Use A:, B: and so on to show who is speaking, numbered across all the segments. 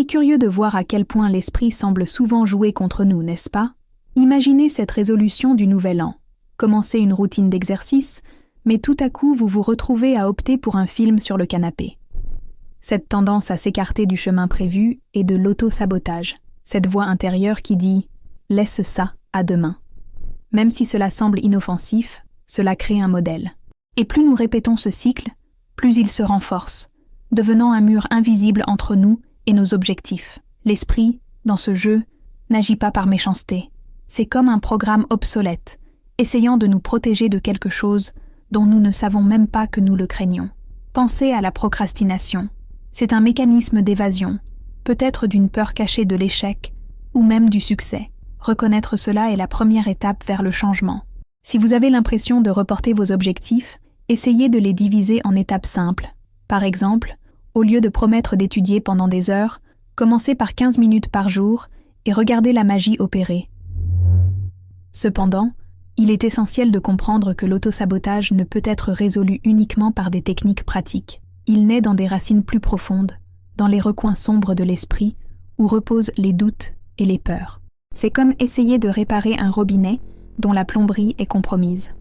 A: est curieux de voir à quel point l'esprit semble souvent jouer contre nous, n'est-ce pas? Imaginez cette résolution du nouvel an. Commencez une routine d'exercice, mais tout à coup vous vous retrouvez à opter pour un film sur le canapé. Cette tendance à s'écarter du chemin prévu est de l'auto-sabotage, cette voix intérieure qui dit « laisse ça à demain ». Même si cela semble inoffensif, cela crée un modèle. Et plus nous répétons ce cycle, plus il se renforce, devenant un mur invisible entre nous et nos objectifs. L'esprit, dans ce jeu, n'agit pas par méchanceté. C'est comme un programme obsolète, essayant de nous protéger de quelque chose dont nous ne savons même pas que nous le craignons. Pensez à la procrastination. C'est un mécanisme d'évasion, peut-être d'une peur cachée de l'échec, ou même du succès. Reconnaître cela est la première étape vers le changement. Si vous avez l'impression de reporter vos objectifs, essayez de les diviser en étapes simples. Par exemple, au lieu de promettre d'étudier pendant des heures, commencez par 15 minutes par jour et regardez la magie opérer. Cependant, il est essentiel de comprendre que l'autosabotage ne peut être résolu uniquement par des techniques pratiques. Il naît dans des racines plus profondes, dans les recoins sombres de l'esprit, où reposent les doutes et les peurs. C'est comme essayer de réparer un robinet dont la plomberie est compromise.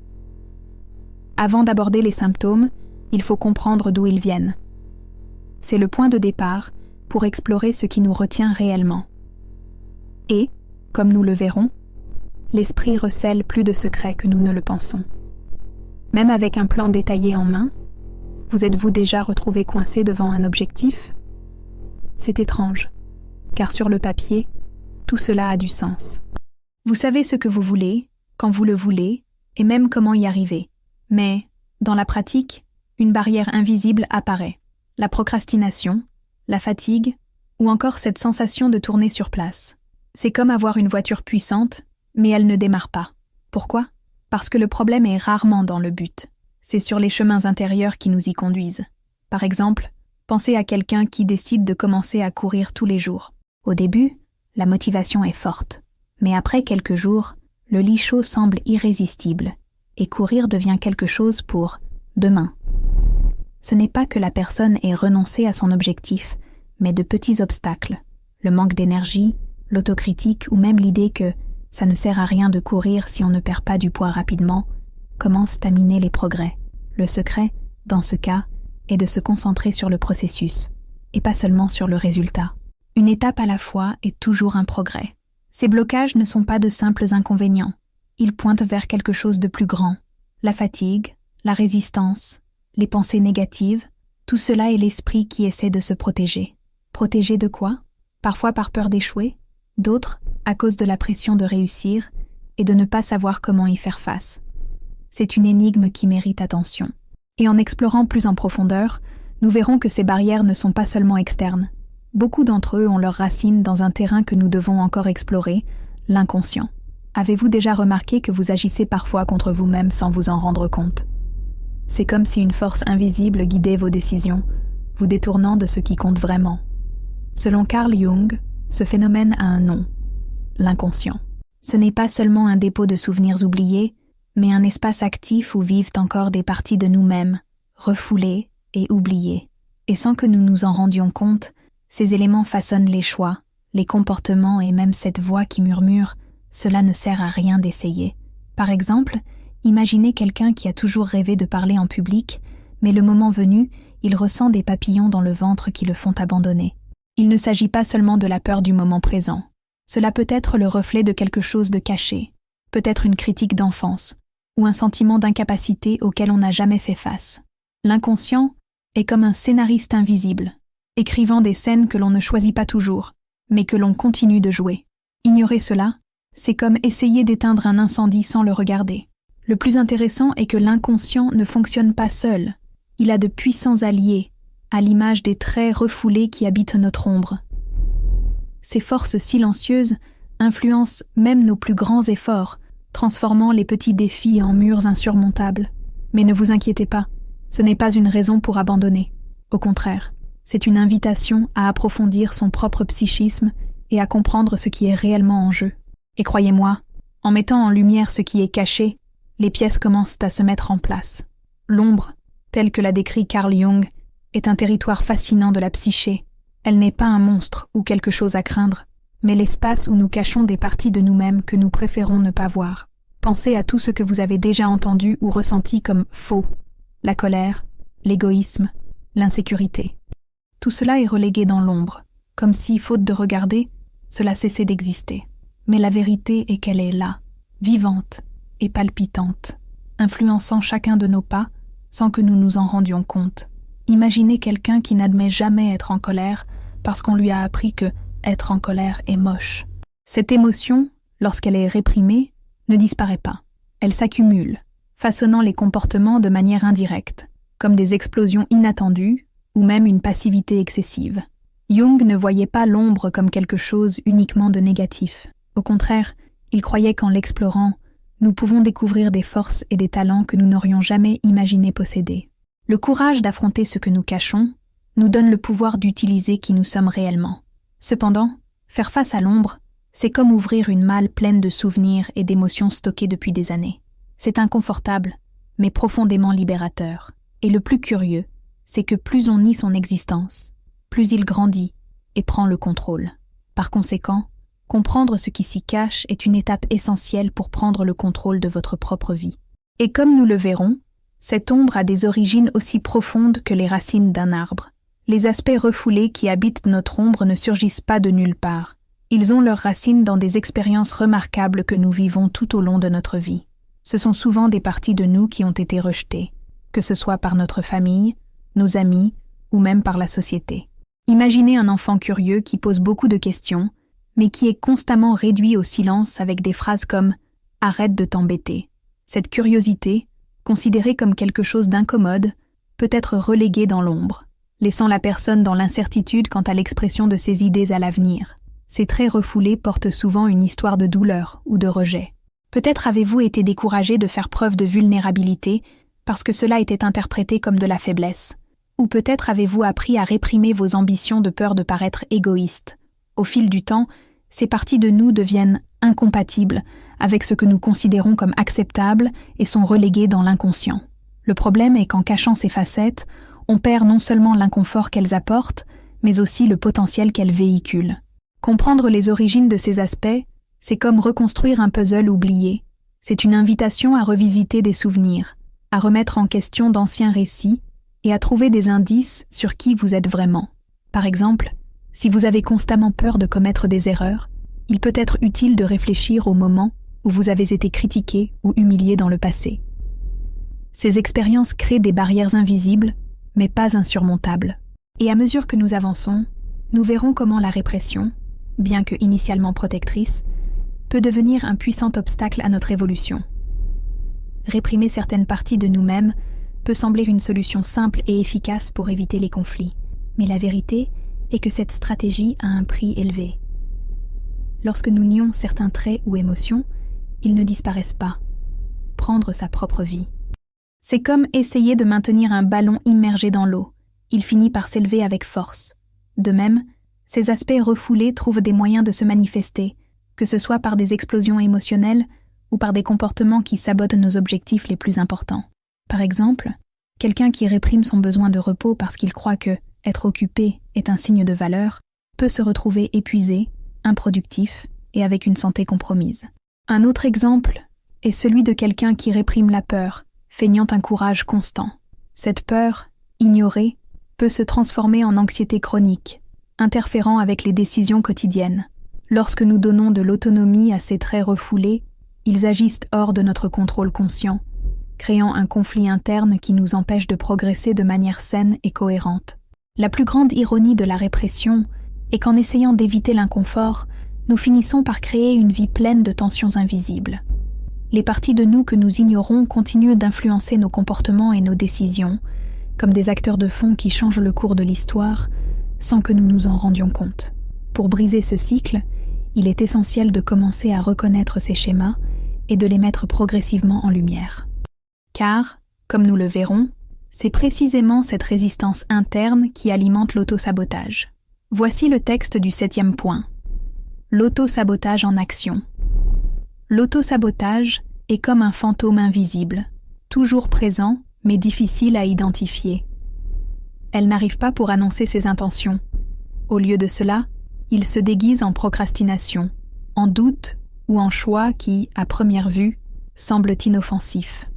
A: Avant d'aborder les symptômes, il faut comprendre d'où ils viennent. C'est le point de départ pour explorer ce qui nous retient réellement. Et, comme nous le verrons, l'esprit recèle plus de secrets que nous ne le pensons. Même avec un plan détaillé en main, vous êtes-vous déjà retrouvé coincé devant un objectif? C'est étrange, car sur le papier, tout cela a du sens. Vous savez ce que vous voulez, quand vous le voulez, et même comment y arriver. Mais, dans la pratique, une barrière invisible apparaît. La procrastination, la fatigue, ou encore cette sensation de tourner sur place. C'est comme avoir une voiture puissante, mais elle ne démarre pas. Pourquoi? Parce que le problème est rarement dans le but. C'est sur les chemins intérieurs qui nous y conduisent. Par exemple, pensez à quelqu'un qui décide de commencer à courir tous les jours. Au début, la motivation est forte. Mais après quelques jours, le lit chaud semble irrésistible, et courir devient quelque chose pour demain. Ce n'est pas que la personne ait renoncé à son objectif, mais de petits obstacles, le manque d'énergie, l'autocritique ou même l'idée que ça ne sert à rien de courir si on ne perd pas du poids rapidement, commencent à miner les progrès. Le secret, dans ce cas, est de se concentrer sur le processus, et pas seulement sur le résultat. Une étape à la fois est toujours un progrès. Ces blocages ne sont pas de simples inconvénients. Ils pointent vers quelque chose de plus grand. La fatigue, la résistance, les pensées négatives, tout cela est l'esprit qui essaie de se protéger. Protéger de quoi? Parfois par peur d'échouer, d'autres à cause de la pression de réussir et de ne pas savoir comment y faire face. C'est une énigme qui mérite attention. Et en explorant plus en profondeur, nous verrons que ces barrières ne sont pas seulement externes. Beaucoup d'entre eux ont leurs racines dans un terrain que nous devons encore explorer, l'inconscient. Avez-vous déjà remarqué que vous agissez parfois contre vous-même sans vous en rendre compte? C'est comme si une force invisible guidait vos décisions, vous détournant de ce qui compte vraiment. Selon Carl Jung, ce phénomène a un nom, l'inconscient. Ce n'est pas seulement un dépôt de souvenirs oubliés, mais un espace actif où vivent encore des parties de nous-mêmes, refoulées et oubliées. Et sans que nous nous en rendions compte, ces éléments façonnent les choix, les comportements et même cette voix qui murmure « cela ne sert à rien d'essayer ». Par exemple, imaginez quelqu'un qui a toujours rêvé de parler en public, mais le moment venu, il ressent des papillons dans le ventre qui le font abandonner. Il ne s'agit pas seulement de la peur du moment présent. Cela peut être le reflet de quelque chose de caché, peut-être une critique d'enfance, ou un sentiment d'incapacité auquel on n'a jamais fait face. L'inconscient est comme un scénariste invisible, écrivant des scènes que l'on ne choisit pas toujours, mais que l'on continue de jouer. Ignorer cela, c'est comme essayer d'éteindre un incendie sans le regarder. Le plus intéressant est que l'inconscient ne fonctionne pas seul. Il a de puissants alliés, à l'image des traits refoulés qui habitent notre ombre. Ces forces silencieuses influencent même nos plus grands efforts, transformant les petits défis en murs insurmontables. Mais ne vous inquiétez pas, ce n'est pas une raison pour abandonner. Au contraire, c'est une invitation à approfondir son propre psychisme et à comprendre ce qui est réellement en jeu. Et croyez-moi, en mettant en lumière ce qui est caché, les pièces commencent à se mettre en place. L'ombre, telle que l'a décrit Carl Jung, est un territoire fascinant de la psyché, Elle n'est pas un monstre ou quelque chose à craindre, mais l'espace où nous cachons des parties de nous-mêmes que nous préférons ne pas voir. Pensez à tout ce que vous avez déjà entendu ou ressenti comme faux. La colère, l'égoïsme, l'insécurité. Tout cela est relégué dans l'ombre, comme si, faute de regarder, cela cessait d'exister. Mais la vérité est qu'elle est là, vivante et palpitante, influençant chacun de nos pas sans que nous nous en rendions compte. Imaginez quelqu'un qui n'admet jamais être en colère parce qu'on lui a appris que être en colère est moche. Cette émotion, lorsqu'elle est réprimée, ne disparaît pas. Elle s'accumule, façonnant les comportements de manière indirecte, comme des explosions inattendues ou même une passivité excessive. Jung ne voyait pas l'ombre comme quelque chose uniquement de négatif. Au contraire, il croyait qu'en l'explorant, nous pouvons découvrir des forces et des talents que nous n'aurions jamais imaginé posséder. Le courage d'affronter ce que nous cachons nous donne le pouvoir d'utiliser qui nous sommes réellement. Cependant, faire face à l'ombre, c'est comme ouvrir une malle pleine de souvenirs et d'émotions stockées depuis des années. C'est inconfortable, mais profondément libérateur. Et le plus curieux, c'est que plus on nie son existence, plus il grandit et prend le contrôle. Par conséquent, comprendre ce qui s'y cache est une étape essentielle pour prendre le contrôle de votre propre vie. Et comme nous le verrons, cette ombre a des origines aussi profondes que les racines d'un arbre. Les aspects refoulés qui habitent notre ombre ne surgissent pas de nulle part. Ils ont leurs racines dans des expériences remarquables que nous vivons tout au long de notre vie. Ce sont souvent des parties de nous qui ont été rejetées, que ce soit par notre famille, nos amis ou même par la société. Imaginez un enfant curieux qui pose beaucoup de questions, mais qui est constamment réduit au silence avec des phrases comme « arrête de t'embêter ». Cette curiosité, considérée comme quelque chose d'incommode, peut être reléguée dans l'ombre, laissant la personne dans l'incertitude quant à l'expression de ses idées à l'avenir. Ces traits refoulés portent souvent une histoire de douleur ou de rejet. Peut-être avez-vous été découragé de faire preuve de vulnérabilité parce que cela était interprété comme de la faiblesse. Ou peut-être avez-vous appris à réprimer vos ambitions de peur de paraître égoïste. Au fil du temps, ces parties de nous deviennent incompatibles avec ce que nous considérons comme acceptable et sont reléguées dans l'inconscient. Le problème est qu'en cachant ces facettes, on perd non seulement l'inconfort qu'elles apportent, mais aussi le potentiel qu'elles véhiculent. Comprendre les origines de ces aspects, c'est comme reconstruire un puzzle oublié. C'est une invitation à revisiter des souvenirs, à remettre en question d'anciens récits et à trouver des indices sur qui vous êtes vraiment. Par exemple, si vous avez constamment peur de commettre des erreurs, il peut être utile de réfléchir au moment où vous avez été critiqué ou humilié dans le passé. Ces expériences créent des barrières invisibles, mais pas insurmontables. Et à mesure que nous avançons, nous verrons comment la répression, bien que initialement protectrice, peut devenir un puissant obstacle à notre évolution. Réprimer certaines parties de nous-mêmes peut sembler une solution simple et efficace pour éviter les conflits, mais la vérité est que cette stratégie a un prix élevé. Lorsque nous nions certains traits ou émotions, ils ne disparaissent pas. Prendre sa propre vie. C'est comme essayer de maintenir un ballon immergé dans l'eau. Il finit par s'élever avec force. De même, ces aspects refoulés trouvent des moyens de se manifester, que ce soit par des explosions émotionnelles ou par des comportements qui sabotent nos objectifs les plus importants. Par exemple, quelqu'un qui réprime son besoin de repos parce qu'il croit que être occupé est un signe de valeur peut se retrouver épuisé, improductif et avec une santé compromise. Un autre exemple est celui de quelqu'un qui réprime la peur, feignant un courage constant. Cette peur, ignorée, peut se transformer en anxiété chronique, interférant avec les décisions quotidiennes. Lorsque nous donnons de l'autonomie à ces traits refoulés, ils agissent hors de notre contrôle conscient, créant un conflit interne qui nous empêche de progresser de manière saine et cohérente. La plus grande ironie de la répression est qu'en essayant d'éviter l'inconfort, nous finissons par créer une vie pleine de tensions invisibles. Les parties de nous que nous ignorons continuent d'influencer nos comportements et nos décisions, comme des acteurs de fond qui changent le cours de l'histoire, sans que nous nous en rendions compte. Pour briser ce cycle, il est essentiel de commencer à reconnaître ces schémas et de les mettre progressivement en lumière. Car, comme nous le verrons, c'est précisément cette résistance interne qui alimente l'auto-sabotage. Voici le texte du 7e point. L'auto-sabotage en action. L'auto-sabotage est comme un fantôme invisible, toujours présent mais difficile à identifier. Elle n'arrive pas pour annoncer ses intentions. Au lieu de cela, il se déguise en procrastination, en doute ou en choix qui, à première vue, semblent inoffensifs.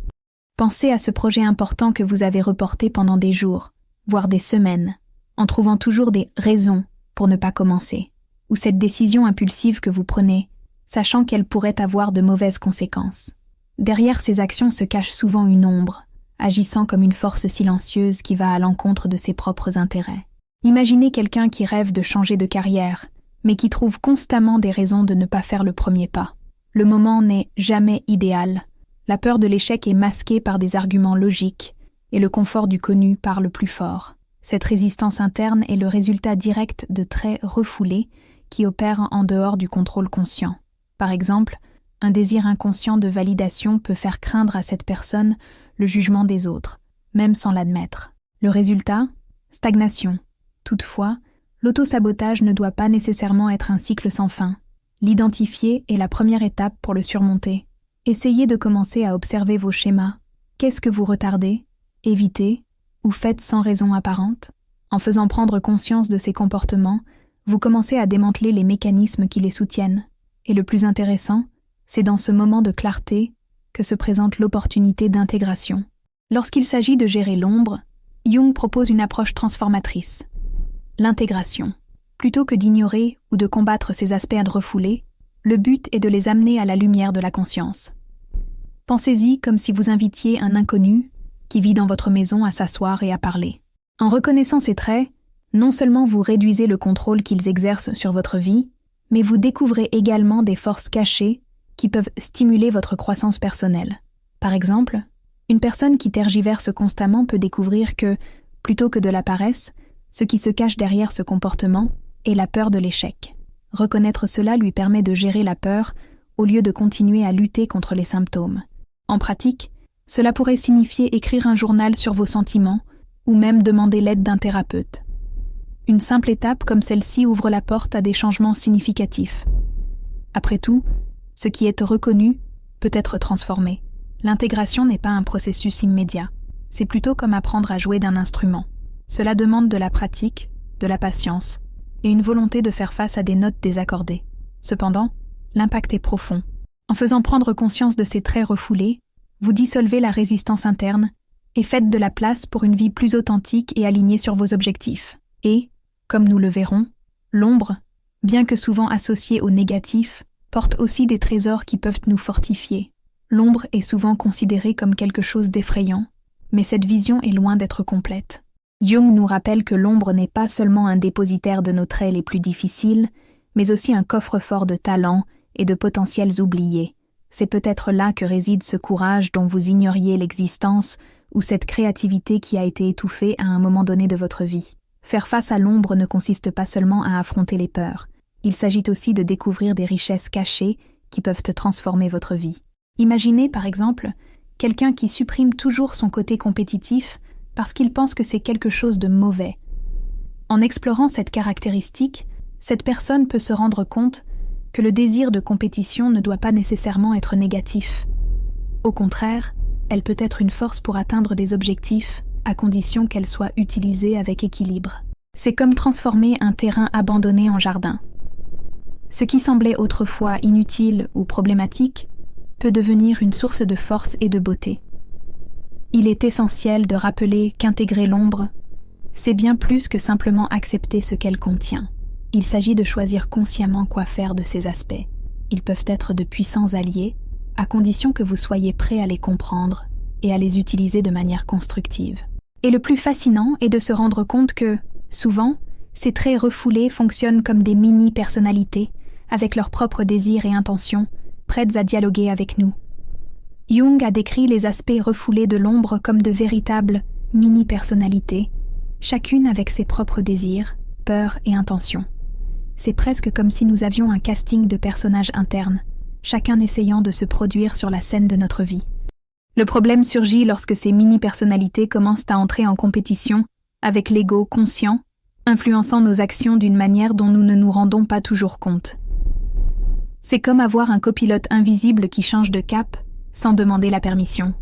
A: Pensez à ce projet important que vous avez reporté pendant des jours, voire des semaines, en trouvant toujours des raisons pour ne pas commencer, ou cette décision impulsive que vous prenez, sachant qu'elle pourrait avoir de mauvaises conséquences. Derrière ces actions se cache souvent une ombre, agissant comme une force silencieuse qui va à l'encontre de ses propres intérêts. Imaginez quelqu'un qui rêve de changer de carrière, mais qui trouve constamment des raisons de ne pas faire le premier pas. Le moment n'est jamais idéal. La peur de l'échec est masquée par des arguments logiques, et le confort du connu parle plus fort. Cette résistance interne est le résultat direct de traits refoulés qui opèrent en dehors du contrôle conscient. Par exemple, un désir inconscient de validation peut faire craindre à cette personne le jugement des autres, même sans l'admettre. Le résultat ? Stagnation. Toutefois, l'auto-sabotage ne doit pas nécessairement être un cycle sans fin. L'identifier est la première étape pour le surmonter. Essayez de commencer à observer vos schémas. Qu'est-ce que vous retardez, évitez ou faites sans raison apparente ? En faisant prendre conscience de ces comportements, vous commencez à démanteler les mécanismes qui les soutiennent. Et le plus intéressant, c'est dans ce moment de clarté que se présente l'opportunité d'intégration. Lorsqu'il s'agit de gérer l'ombre, Jung propose une approche transformatrice. L'intégration. Plutôt que d'ignorer ou de combattre ces aspects refoulés, le but est de les amener à la lumière de la conscience. Pensez-y comme si vous invitiez un inconnu qui vit dans votre maison à s'asseoir et à parler. En reconnaissant ces traits, non seulement vous réduisez le contrôle qu'ils exercent sur votre vie, mais vous découvrez également des forces cachées qui peuvent stimuler votre croissance personnelle. Par exemple, une personne qui tergiverse constamment peut découvrir que, plutôt que de la paresse, ce qui se cache derrière ce comportement est la peur de l'échec. Reconnaître cela lui permet de gérer la peur au lieu de continuer à lutter contre les symptômes. En pratique, cela pourrait signifier écrire un journal sur vos sentiments ou même demander l'aide d'un thérapeute. Une simple étape comme celle-ci ouvre la porte à des changements significatifs. Après tout, ce qui est reconnu peut être transformé. L'intégration n'est pas un processus immédiat, c'est plutôt comme apprendre à jouer d'un instrument. Cela demande de la pratique, de la patience et une volonté de faire face à des notes désaccordées. Cependant, l'impact est profond. En faisant prendre conscience de ces traits refoulés, vous dissolvez la résistance interne et faites de la place pour une vie plus authentique et alignée sur vos objectifs. Et, comme nous le verrons, l'ombre, bien que souvent associée au négatif, porte aussi des trésors qui peuvent nous fortifier. L'ombre est souvent considérée comme quelque chose d'effrayant, mais cette vision est loin d'être complète. Jung nous rappelle que l'ombre n'est pas seulement un dépositaire de nos traits les plus difficiles, mais aussi un coffre-fort de talents et de potentiels oubliés. C'est peut-être là que réside ce courage dont vous ignoriez l'existence ou cette créativité qui a été étouffée à un moment donné de votre vie. Faire face à l'ombre ne consiste pas seulement à affronter les peurs. Il s'agit aussi de découvrir des richesses cachées qui peuvent transformer votre vie. Imaginez, par exemple, quelqu'un qui supprime toujours son côté compétitif parce qu'il pense que c'est quelque chose de mauvais. En explorant cette caractéristique, cette personne peut se rendre compte que le désir de compétition ne doit pas nécessairement être négatif. Au contraire, elle peut être une force pour atteindre des objectifs, à condition qu'elle soit utilisée avec équilibre. C'est comme transformer un terrain abandonné en jardin. Ce qui semblait autrefois inutile ou problématique peut devenir une source de force et de beauté. Il est essentiel de rappeler qu'intégrer l'ombre, c'est bien plus que simplement accepter ce qu'elle contient. Il s'agit de choisir consciemment quoi faire de ces aspects. Ils peuvent être de puissants alliés, à condition que vous soyez prêt à les comprendre et à les utiliser de manière constructive. Et le plus fascinant est de se rendre compte que, souvent, ces traits refoulés fonctionnent comme des mini-personnalités, avec leurs propres désirs et intentions, prêtes à dialoguer avec nous. Jung a décrit les aspects refoulés de l'ombre comme de véritables mini-personnalités, chacune avec ses propres désirs, peurs et intentions. C'est presque comme si nous avions un casting de personnages internes, chacun essayant de se produire sur la scène de notre vie. Le problème surgit lorsque ces mini-personnalités commencent à entrer en compétition avec l'ego conscient, influençant nos actions d'une manière dont nous ne nous rendons pas toujours compte. C'est comme avoir un copilote invisible qui change de cap sans demander la permission.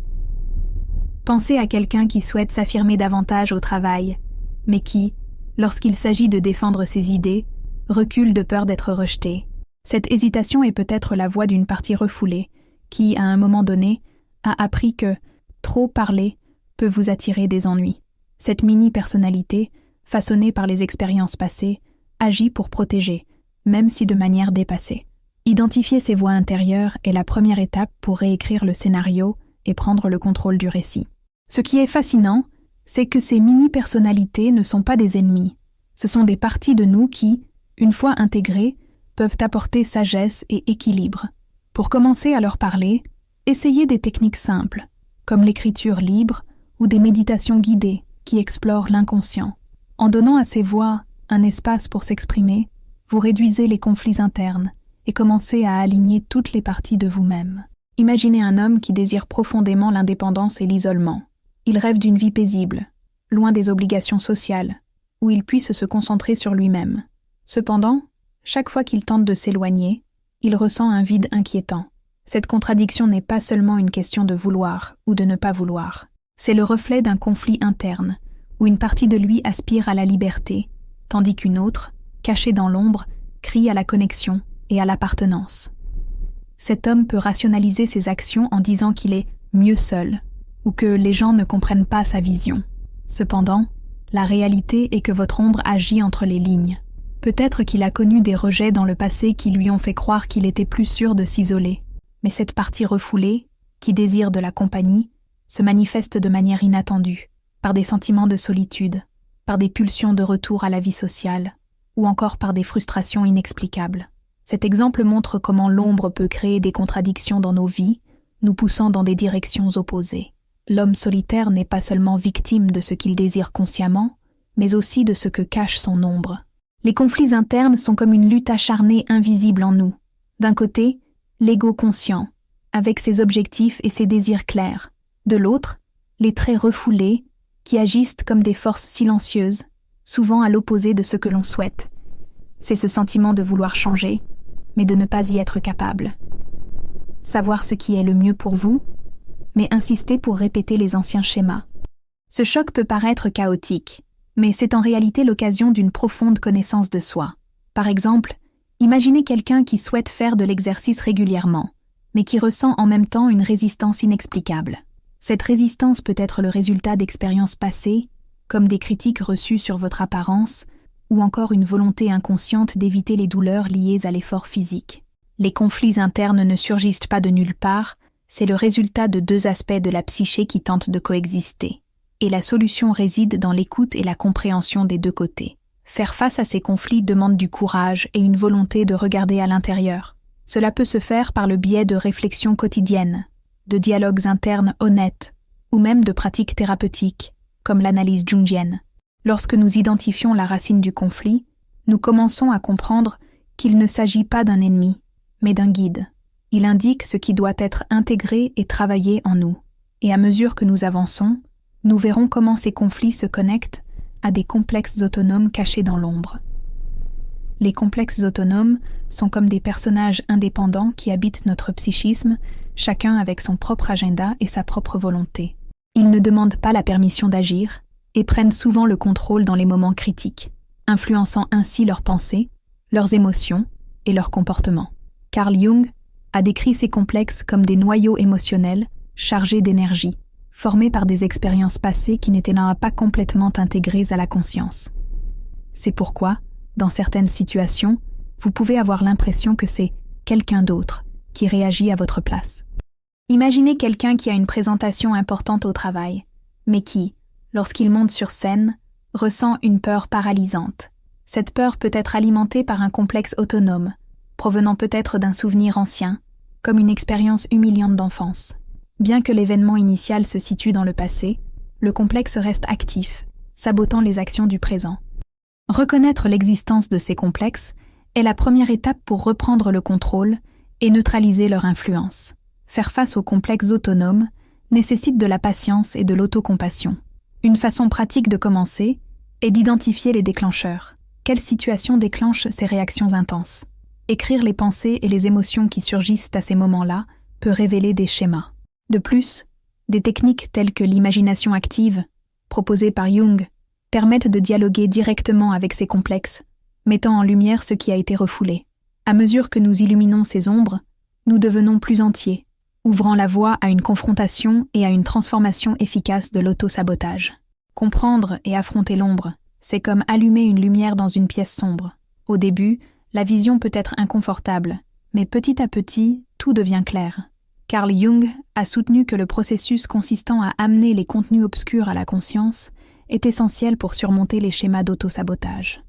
A: Pensez à quelqu'un qui souhaite s'affirmer davantage au travail, mais qui, Lorsqu'il s'agit de défendre ses idées, recule de peur d'être rejeté. Cette hésitation est peut-être la voix d'une partie refoulée, qui, à un moment donné, a appris que trop parler peut vous attirer des ennuis. Cette mini-personnalité, façonnée par les expériences passées, agit pour protéger, même si de manière dépassée. Identifier ces voix intérieures est la première étape pour réécrire le scénario et prendre le contrôle du récit. Ce qui est fascinant, c'est que ces mini-personnalités ne sont pas des ennemis. Ce sont des parties de nous qui, une fois intégrées, peuvent apporter sagesse et équilibre. Pour commencer à leur parler, essayez des techniques simples, comme l'écriture libre ou des méditations guidées qui explorent l'inconscient. En donnant à ces voix un espace pour s'exprimer, vous réduisez les conflits internes et commencez à aligner toutes les parties de vous-même. Imaginez un homme qui désire profondément l'indépendance et l'isolement. Il rêve d'une vie paisible, loin des obligations sociales, où il puisse se concentrer sur lui-même. Cependant, chaque fois qu'il tente de s'éloigner, il ressent un vide inquiétant. Cette contradiction n'est pas seulement une question de vouloir ou de ne pas vouloir. C'est le reflet d'un conflit interne, où une partie de lui aspire à la liberté, tandis qu'une autre, cachée dans l'ombre, crie à la connexion et à l'appartenance. Cet homme peut rationaliser ses actions en disant qu'il est mieux seul, ou que les gens ne comprennent pas sa vision. Cependant, la réalité est que votre ombre agit entre les lignes. Peut-être qu'il a connu des rejets dans le passé qui lui ont fait croire qu'il était plus sûr de s'isoler. Mais cette partie refoulée, qui désire de la compagnie, se manifeste de manière inattendue, par des sentiments de solitude, par des pulsions de retour à la vie sociale, ou encore par des frustrations inexplicables. Cet exemple montre comment l'ombre peut créer des contradictions dans nos vies, nous poussant dans des directions opposées. L'homme solitaire n'est pas seulement victime de ce qu'il désire consciemment, mais aussi de ce que cache son ombre. Les conflits internes sont comme une lutte acharnée invisible en nous. D'un côté, l'ego conscient, avec ses objectifs et ses désirs clairs. De l'autre, les traits refoulés, qui agissent comme des forces silencieuses, souvent à l'opposé de ce que l'on souhaite. C'est ce sentiment de vouloir changer, mais de ne pas y être capable. Savoir ce qui est le mieux pour vous, mais insister pour répéter les anciens schémas. Ce choc peut paraître chaotique, mais c'est en réalité l'occasion d'une profonde connaissance de soi. Par exemple, imaginez quelqu'un qui souhaite faire de l'exercice régulièrement, mais qui ressent en même temps une résistance inexplicable. Cette résistance peut être le résultat d'expériences passées, comme des critiques reçues sur votre apparence, ou encore une volonté inconsciente d'éviter les douleurs liées à l'effort physique. Les conflits internes ne surgissent pas de nulle part, c'est le résultat de deux aspects de la psyché qui tentent de coexister. Et la solution réside dans l'écoute et la compréhension des deux côtés. Faire face à ces conflits demande du courage et une volonté de regarder à l'intérieur. Cela peut se faire par le biais de réflexions quotidiennes, de dialogues internes honnêtes, ou même de pratiques thérapeutiques, comme l'analyse jungienne. Lorsque nous identifions la racine du conflit, nous commençons à comprendre qu'il ne s'agit pas d'un ennemi, mais d'un guide. Il indique ce qui doit être intégré et travaillé en nous. Et à mesure que nous avançons, nous verrons comment ces conflits se connectent à des complexes autonomes cachés dans l'ombre. Les complexes autonomes sont comme des personnages indépendants qui habitent notre psychisme, chacun avec son propre agenda et sa propre volonté. Ils ne demandent pas la permission d'agir et prennent souvent le contrôle dans les moments critiques, influençant ainsi leurs pensées, leurs émotions et leurs comportements. Carl Jung a décrit ces complexes comme des noyaux émotionnels chargés d'énergie, formés par des expériences passées qui n'étaient pas complètement intégrées à la conscience. C'est pourquoi, dans certaines situations, vous pouvez avoir l'impression que c'est quelqu'un d'autre qui réagit à votre place. Imaginez quelqu'un qui a une présentation importante au travail, mais qui, lorsqu'il monte sur scène, ressent une peur paralysante. Cette peur peut être alimentée par un complexe autonome, provenant peut-être d'un souvenir ancien, comme une expérience humiliante d'enfance. Bien que l'événement initial se situe dans le passé, le complexe reste actif, sabotant les actions du présent. Reconnaître l'existence de ces complexes est la première étape pour reprendre le contrôle et neutraliser leur influence. Faire face aux complexes autonomes nécessite de la patience et de l'autocompassion. Une façon pratique de commencer est d'identifier les déclencheurs. Quelle situation déclenche ces réactions intenses? Écrire les pensées et les émotions qui surgissent à ces moments-là peut révéler des schémas. De plus, des techniques telles que l'imagination active, proposée par Jung, permettent de dialoguer directement avec ces complexes, mettant en lumière ce qui a été refoulé. À mesure que nous illuminons ces ombres, nous devenons plus entiers, ouvrant la voie à une confrontation et à une transformation efficace de l'auto-sabotage. Comprendre et affronter l'ombre, c'est comme allumer une lumière dans une pièce sombre. Au début, la vision peut être inconfortable, mais petit à petit, tout devient clair. Carl Jung a soutenu que le processus consistant à amener les contenus obscurs à la conscience est essentiel pour surmonter les schémas d'auto-sabotage.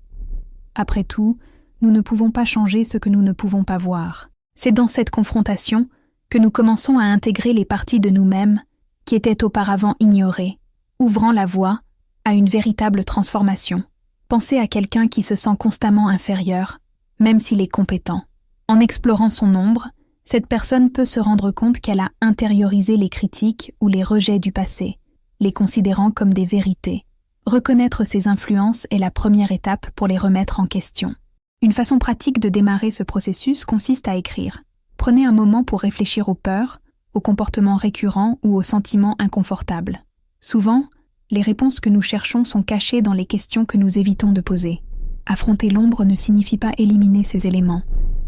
A: Après tout, nous ne pouvons pas changer ce que nous ne pouvons pas voir. C'est dans cette confrontation que nous commençons à intégrer les parties de nous-mêmes qui étaient auparavant ignorées, ouvrant la voie à une véritable transformation. Pensez à quelqu'un qui se sent constamment inférieur, même s'il est compétent. En explorant son ombre, cette personne peut se rendre compte qu'elle a intériorisé les critiques ou les rejets du passé, les considérant comme des vérités. Reconnaître ces influences est la première étape pour les remettre en question. Une façon pratique de démarrer ce processus consiste à écrire. Prenez un moment pour réfléchir aux peurs, aux comportements récurrents ou aux sentiments inconfortables. Souvent, les réponses que nous cherchons sont cachées dans les questions que nous évitons de poser. Affronter l'ombre ne signifie pas éliminer ces éléments,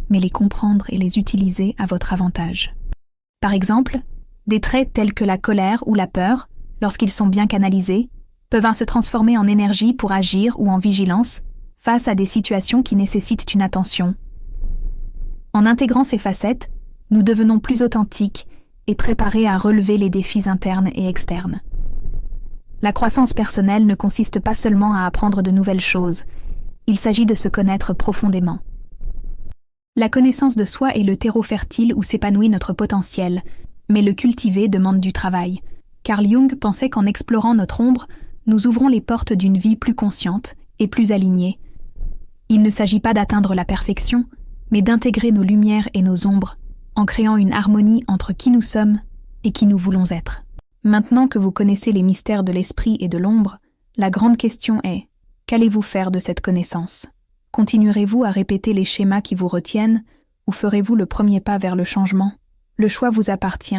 A: mais les comprendre et les utiliser à votre avantage. Par exemple, des traits tels que la colère ou la peur, lorsqu'ils sont bien canalisés, peuvent se transformer en énergie pour agir ou en vigilance face à des situations qui nécessitent une attention. En intégrant ces facettes, nous devenons plus authentiques et préparés à relever les défis internes et externes. La croissance personnelle ne consiste pas seulement à apprendre de nouvelles choses, il s'agit de se connaître profondément. La connaissance de soi est le terreau fertile où s'épanouit notre potentiel, mais le cultiver demande du travail. Carl Jung pensait qu'en explorant notre ombre, nous ouvrons les portes d'une vie plus consciente et plus alignée. Il ne s'agit pas d'atteindre la perfection, mais d'intégrer nos lumières et nos ombres, en créant une harmonie entre qui nous sommes et qui nous voulons être. Maintenant que vous connaissez les mystères de l'esprit et de l'ombre, la grande question est: qu'allez-vous faire de cette connaissance ? Continuerez-vous à répéter les schémas qui vous retiennent, ou ferez-vous le premier pas vers le changement ? Le choix vous appartient,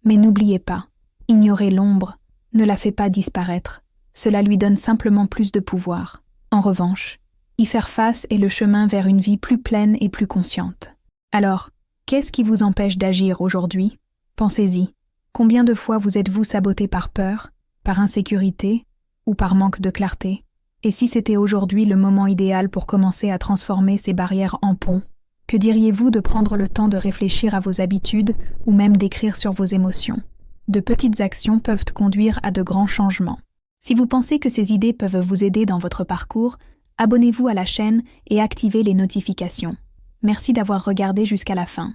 A: mais n'oubliez pas, ignorer l'ombre ne la fait pas disparaître, cela lui donne simplement plus de pouvoir. En revanche, y faire face est le chemin vers une vie plus pleine et plus consciente. Alors, qu'est-ce qui vous empêche d'agir aujourd'hui ? Pensez-y. Combien de fois vous êtes-vous saboté par peur, par insécurité ou par manque de clarté ? Et si c'était aujourd'hui le moment idéal pour commencer à transformer ces barrières en ponts ? Que diriez-vous de prendre le temps de réfléchir à vos habitudes ou même d'écrire sur vos émotions ? De petites actions peuvent conduire à de grands changements. Si vous pensez que ces idées peuvent vous aider dans votre parcours, abonnez-vous à la chaîne et activez les notifications. Merci d'avoir regardé jusqu'à la fin.